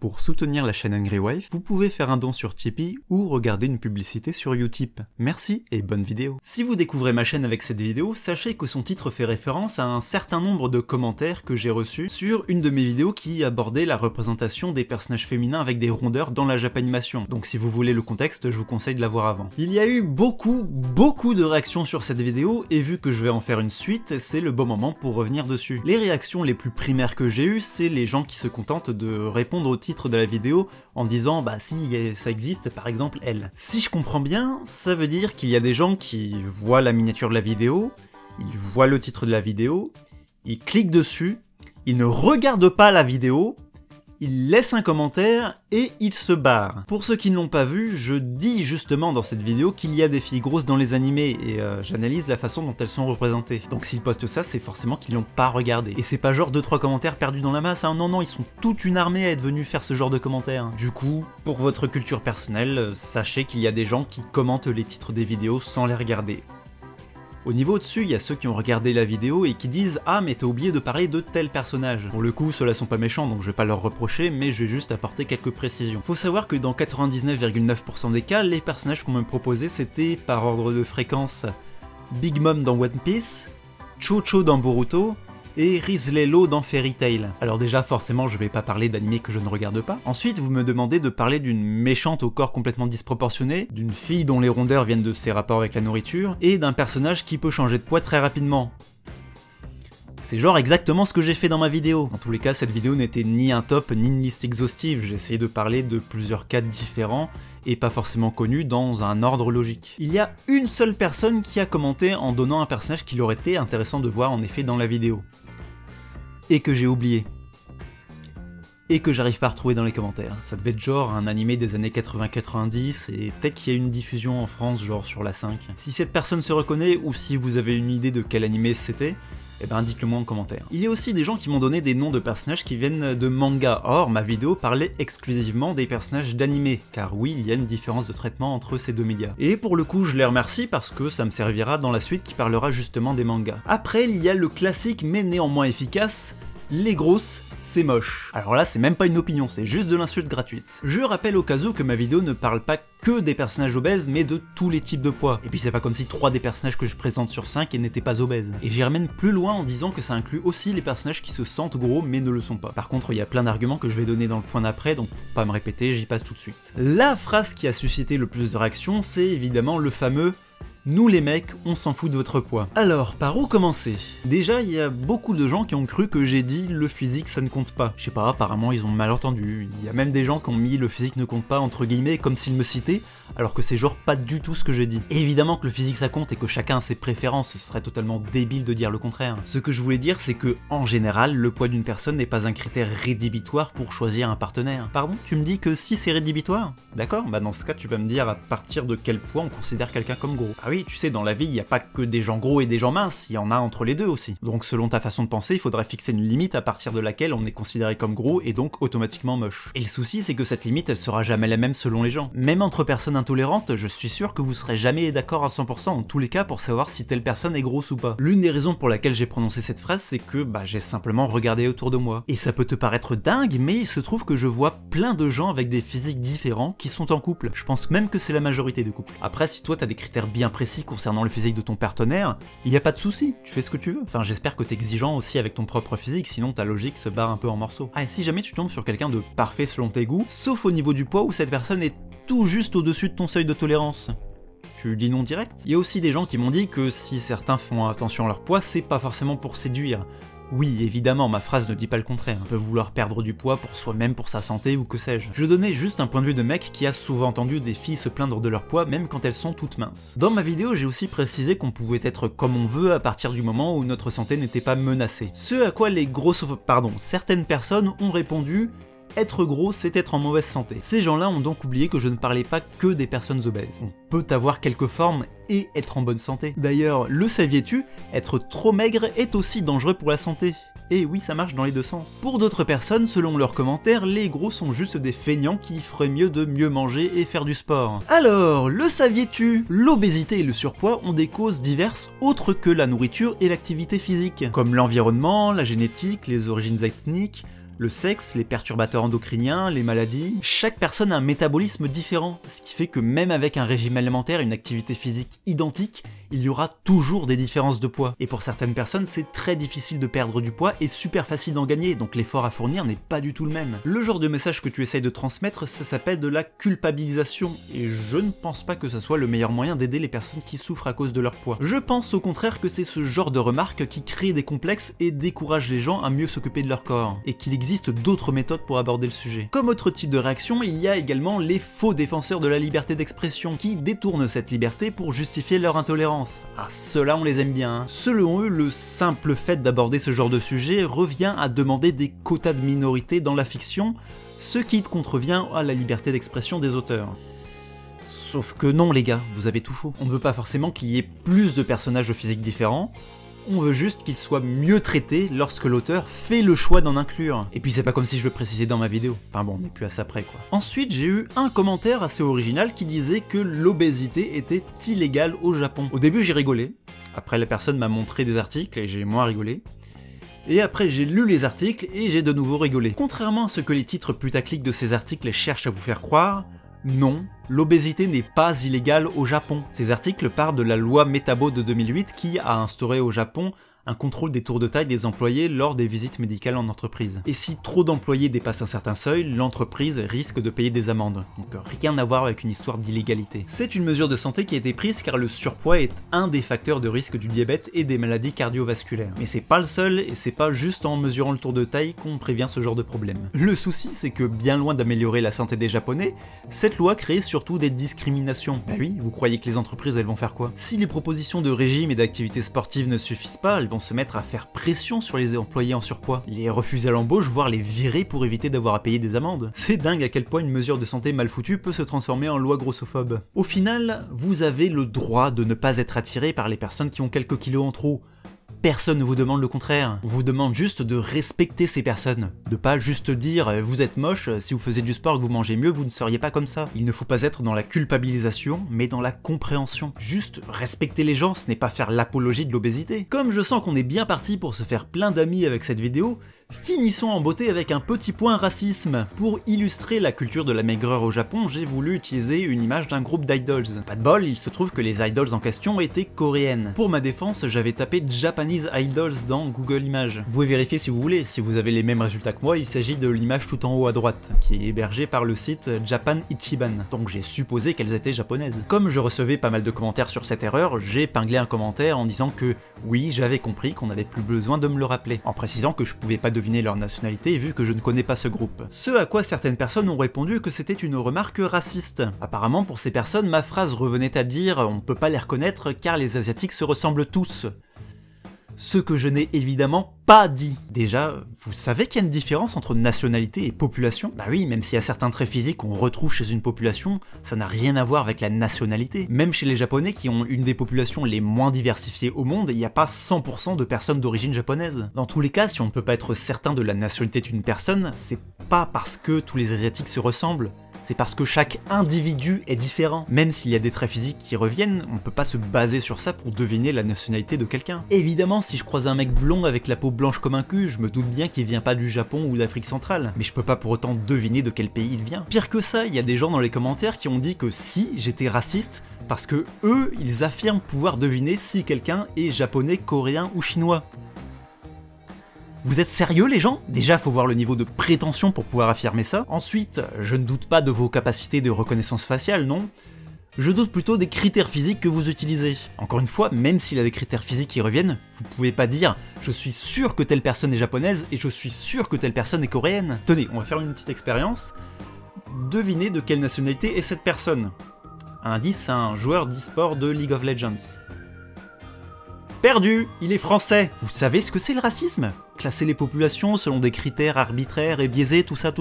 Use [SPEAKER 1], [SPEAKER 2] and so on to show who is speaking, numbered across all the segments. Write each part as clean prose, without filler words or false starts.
[SPEAKER 1] Pour soutenir la chaîne Angry Wife, vous pouvez faire un don sur Tipeee ou regarder une publicité sur Utip. Merci et bonne vidéo. Si vous découvrez ma chaîne avec cette vidéo, sachez que son titre fait référence à un certain nombre de commentaires que j'ai reçus sur une de mes vidéos qui abordait la représentation des personnages féminins avec des rondeurs dans la Japanimation. Donc si vous voulez le contexte, je vous conseille de la voir avant. Il y a eu beaucoup de réactions sur cette vidéo et vu que je vais en faire une suite, c'est le bon moment pour revenir dessus. Les réactions les plus primaires que j'ai eues, c'est les gens qui se contentent de répondre au titre de la vidéo en disant bah si ça existe, par exemple elle. Si je comprends bien, ça veut dire qu'il y a des gens qui voient la miniature de la vidéo, ils voient le titre de la vidéo, ils cliquent dessus, ils ne regardent pas la vidéo, ils laissent un commentaire et ils se barrent. Pour ceux qui ne l'ont pas vu, je dis justement dans cette vidéo qu'il y a des filles grosses dans les animés et j'analyse la façon dont elles sont représentées. Donc s'ils postent ça, c'est forcément qu'ils l'ont pas regardé. Et c'est pas genre 2-3 commentaires perdus dans la masse, hein. Non, ils sont toute une armée à être venus faire ce genre de commentaires. Du coup, pour votre culture personnelle, sachez qu'il y a des gens qui commentent les titres des vidéos sans les regarder. Au niveau au-dessus, il y a ceux qui ont regardé la vidéo et qui disent « Ah mais t'as oublié de parler de tel personnage ». Pour le coup, ceux-là sont pas méchants donc je vais pas leur reprocher, mais je vais juste apporter quelques précisions. Faut savoir que dans 99,9% des cas, les personnages qu'on me proposait c'était, par ordre de fréquence, Big Mom dans One Piece, Cho-Cho dans Boruto, et Rizlelo dans Fairy Tail. Alors déjà, forcément, je vais pas parler d'animés que je ne regarde pas. Ensuite, vous me demandez de parler d'une méchante au corps complètement disproportionné, d'une fille dont les rondeurs viennent de ses rapports avec la nourriture, et d'un personnage qui peut changer de poids très rapidement. C'est genre exactement ce que j'ai fait dans ma vidéo. Dans tous les cas, cette vidéo n'était ni un top ni une liste exhaustive, j'ai essayé de parler de plusieurs cas différents et pas forcément connus dans un ordre logique. Il y a une seule personne qui a commenté en donnant un personnage qu'il aurait été intéressant de voir en effet dans la vidéo. Et que j'ai oublié. Et que j'arrive pas à retrouver dans les commentaires. Ça devait être genre un animé des années 80-90 et peut-être qu'il y a une diffusion en France genre sur la 5. Si cette personne se reconnaît ou si vous avez une idée de quel animé c'était, eh ben dites-le moi en commentaire. Il y a aussi des gens qui m'ont donné des noms de personnages qui viennent de manga. Or, ma vidéo parlait exclusivement des personnages d'animé, car oui, il y a une différence de traitement entre ces deux médias. Et pour le coup, je les remercie parce que ça me servira dans la suite qui parlera justement des mangas. Après, il y a le classique mais néanmoins efficace, les grosses, c'est moche. Alors là, c'est même pas une opinion, c'est juste de l'insulte gratuite. Je rappelle au cas où que ma vidéo ne parle pas que des personnages obèses, mais de tous les types de poids. Et puis c'est pas comme si 3 des personnages que je présente sur 5 n'étaient pas obèses. Et j'irai même plus loin en disant que ça inclut aussi les personnages qui se sentent gros mais ne le sont pas. Par contre, il y a plein d'arguments que je vais donner dans le point d'après, donc pour pas me répéter, j'y passe tout de suite. La phrase qui a suscité le plus de réactions, c'est évidemment le fameux « Nous les mecs, on s'en fout de votre poids ». Alors, par où commencer? Déjà, il y a beaucoup de gens qui ont cru que j'ai dit « le physique ça ne compte pas ». Je sais pas, apparemment ils ont mal entendu. Il y a même des gens qui ont mis « le physique ne compte pas » entre guillemets comme s'ils me citaient, alors que c'est genre pas du tout ce que j'ai dit. Évidemment que le physique ça compte et que chacun a ses préférences, ce serait totalement débile de dire le contraire. Ce que je voulais dire c'est que, en général, le poids d'une personne n'est pas un critère rédhibitoire pour choisir un partenaire. Pardon? Tu me dis que si c'est rédhibitoire? D'accord, bah dans ce cas tu vas me dire à partir de quel poids on considère quelqu'un comme gros. Ah oui, tu sais, dans la vie, il n'y a pas que des gens gros et des gens minces, il y en a entre les deux aussi. Donc selon ta façon de penser, il faudrait fixer une limite à partir de laquelle on est considéré comme gros et donc automatiquement moche. Et le souci, c'est que cette limite, elle sera jamais la même selon les gens. Même entre personnes intolérantes, je suis sûr que vous serez jamais d'accord à 100% en tous les cas pour savoir si telle personne est grosse ou pas. L'une des raisons pour laquelle j'ai prononcé cette phrase, c'est que j'ai simplement regardé autour de moi. Et ça peut te paraître dingue, mais il se trouve que je vois plein de gens avec des physiques différents qui sont en couple. Je pense même que c'est la majorité des couples. Après, si toi t'as des critères bien précis concernant le physique de ton partenaire, il y a pas de souci, tu fais ce que tu veux. Enfin, j'espère que t'es exigeant aussi avec ton propre physique, sinon ta logique se barre un peu en morceaux. Ah, et si jamais tu tombes sur quelqu'un de parfait selon tes goûts, sauf au niveau du poids où cette personne est tout juste au-dessus de ton seuil de tolérance, tu dis non direct. Il y a aussi des gens qui m'ont dit que si certains font attention à leur poids, c'est pas forcément pour séduire. Oui, évidemment, ma phrase ne dit pas le contraire. On peut vouloir perdre du poids pour soi-même, pour sa santé ou que sais-je. Je donnais juste un point de vue de mec qui a souvent entendu des filles se plaindre de leur poids même quand elles sont toutes minces. Dans ma vidéo, j'ai aussi précisé qu'on pouvait être comme on veut à partir du moment où notre santé n'était pas menacée. Ce à quoi certaines personnes ont répondu « Être gros, c'est être en mauvaise santé ». Ces gens-là ont donc oublié que je ne parlais pas que des personnes obèses. On peut avoir quelques formes et être en bonne santé. D'ailleurs, le saviez-tu, être trop maigre est aussi dangereux pour la santé. Et oui, ça marche dans les deux sens. Pour d'autres personnes, selon leurs commentaires, les gros sont juste des feignants qui feraient mieux de mieux manger et faire du sport. Alors, le saviez-tu? L'obésité et le surpoids ont des causes diverses autres que la nourriture et l'activité physique, comme l'environnement, la génétique, les origines ethniques, Le sexe, les perturbateurs endocriniens, les maladies, chaque personne a un métabolisme différent, ce qui fait que même avec un régime alimentaire et une activité physique identique, il y aura toujours des différences de poids. Et pour certaines personnes, c'est très difficile de perdre du poids et super facile d'en gagner, donc l'effort à fournir n'est pas du tout le même. Le genre de message que tu essayes de transmettre, ça s'appelle de la culpabilisation, et je ne pense pas que ça soit le meilleur moyen d'aider les personnes qui souffrent à cause de leur poids. Je pense au contraire que c'est ce genre de remarques qui crée des complexes et décourage les gens à mieux s'occuper de leur corps, et qu'il existe d'autres méthodes pour aborder le sujet. Comme autre type de réaction, il y a également les faux défenseurs de la liberté d'expression, qui détournent cette liberté pour justifier leur intolérance. Ah, ceux-là on les aime bien. Hein. Selon eux, le simple fait d'aborder ce genre de sujet revient à demander des quotas de minorité dans la fiction, ce qui contrevient à la liberté d'expression des auteurs. Sauf que non les gars, vous avez tout faux. On ne veut pas forcément qu'il y ait plus de personnages physiques différents, on veut juste qu'ils soient mieux traités lorsque l'auteur fait le choix d'en inclure. Et puis c'est pas comme si je le précisais dans ma vidéo. Enfin bon, on n'est plus à ça près quoi. Ensuite, j'ai eu un commentaire assez original qui disait que l'obésité était illégale au Japon. Au début j'ai rigolé, après la personne m'a montré des articles et j'ai moins rigolé. Et après j'ai lu les articles et j'ai de nouveau rigolé. Contrairement à ce que les titres putaclic de ces articles cherchent à vous faire croire, non, l'obésité n'est pas illégale au Japon. Ces articles parlent de la loi Metabo de 2008 qui a instauré au Japon un contrôle des tours de taille des employés lors des visites médicales en entreprise. Et si trop d'employés dépassent un certain seuil, l'entreprise risque de payer des amendes. Donc rien à voir avec une histoire d'illégalité. C'est une mesure de santé qui a été prise car le surpoids est un des facteurs de risque du diabète et des maladies cardiovasculaires. Mais c'est pas le seul et c'est pas juste en mesurant le tour de taille qu'on prévient ce genre de problème. Le souci c'est que bien loin d'améliorer la santé des Japonais, cette loi crée surtout des discriminations. Bah oui, vous croyez que les entreprises elles vont faire quoi? Si les propositions de régime et d'activités sportives ne suffisent pas, elles vont se mettre à faire pression sur les employés en surpoids, les refuser à l'embauche, voire les virer pour éviter d'avoir à payer des amendes. C'est dingue à quel point une mesure de santé mal foutue peut se transformer en loi grossophobe. Au final, vous avez le droit de ne pas être attiré par les personnes qui ont quelques kilos en trop. Personne ne vous demande le contraire, on vous demande juste de respecter ces personnes, de pas juste dire vous êtes moche, si vous faisiez du sport et que vous mangez mieux, vous ne seriez pas comme ça. Il ne faut pas être dans la culpabilisation, mais dans la compréhension. Juste respecter les gens, ce n'est pas faire l'apologie de l'obésité. Comme je sens qu'on est bien parti pour se faire plein d'amis avec cette vidéo, finissons en beauté avec un petit point racisme. Pour illustrer la culture de la maigreur au Japon, j'ai voulu utiliser une image d'un groupe d'idols. Pas de bol, il se trouve que les idols en question étaient coréennes. Pour ma défense, j'avais tapé Japanese Idols dans Google Images. Vous pouvez vérifier si vous voulez, si vous avez les mêmes résultats que moi, il s'agit de l'image tout en haut à droite, qui est hébergée par le site Japan Ichiban, donc j'ai supposé qu'elles étaient japonaises. Comme je recevais pas mal de commentaires sur cette erreur, j'ai épinglé un commentaire en disant que oui, j'avais compris qu'on n'avait plus besoin de me le rappeler, en précisant que je pouvais pas deviner leur nationalité vu que je ne connais pas ce groupe. Ce à quoi certaines personnes ont répondu que c'était une remarque raciste. Apparemment pour ces personnes, ma phrase revenait à dire « on peut pas les reconnaître car les asiatiques se ressemblent tous ». Ce que je n'ai évidemment pas dit. Déjà, vous savez qu'il y a une différence entre nationalité et population? Bah oui, même s'il y a certains traits physiques qu'on retrouve chez une population, ça n'a rien à voir avec la nationalité. Même chez les Japonais qui ont une des populations les moins diversifiées au monde, il n'y a pas 100% de personnes d'origine japonaise. Dans tous les cas, si on ne peut pas être certain de la nationalité d'une personne, c'est pas parce que tous les Asiatiques se ressemblent. C'est parce que chaque individu est différent. Même s'il y a des traits physiques qui reviennent, on peut pas se baser sur ça pour deviner la nationalité de quelqu'un. Évidemment, si je croise un mec blond avec la peau blanche comme un cul, je me doute bien qu'il vient pas du Japon ou d'Afrique centrale, mais je peux pas pour autant deviner de quel pays il vient. Pire que ça, il y a des gens dans les commentaires qui ont dit que si j'étais raciste, parce que eux, ils affirment pouvoir deviner si quelqu'un est japonais, coréen ou chinois. Vous êtes sérieux les gens? Déjà faut voir le niveau de prétention pour pouvoir affirmer ça. Ensuite, je ne doute pas de vos capacités de reconnaissance faciale, non? Je doute plutôt des critères physiques que vous utilisez. Encore une fois, même s'il y a des critères physiques qui reviennent, vous pouvez pas dire « je suis sûr que telle personne est japonaise et je suis sûr que telle personne est coréenne ». Tenez, on va faire une petite expérience. Devinez de quelle nationalité est cette personne. Un indice, c'est un joueur d'e-sport de League of Legends. Perdu! Il est français! Vous savez ce que c'est le racisme? Classer les populations selon des critères arbitraires et biaisés, tout ça?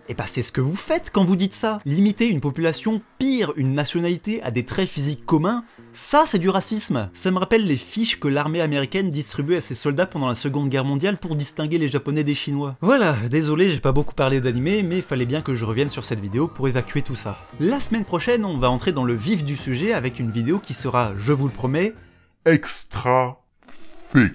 [SPEAKER 1] Et bah c'est ce que vous faites quand vous dites ça! Limiter une population, pire, une nationalité à des traits physiques communs, ça c'est du racisme! Ça me rappelle les fiches que l'armée américaine distribuait à ses soldats pendant la Seconde Guerre mondiale pour distinguer les Japonais des Chinois. Voilà, désolé j'ai pas beaucoup parlé d'animé, mais fallait bien que je revienne sur cette vidéo pour évacuer tout ça. La semaine prochaine, on va entrer dans le vif du sujet avec une vidéo qui sera, je vous le promets,
[SPEAKER 2] extra fait.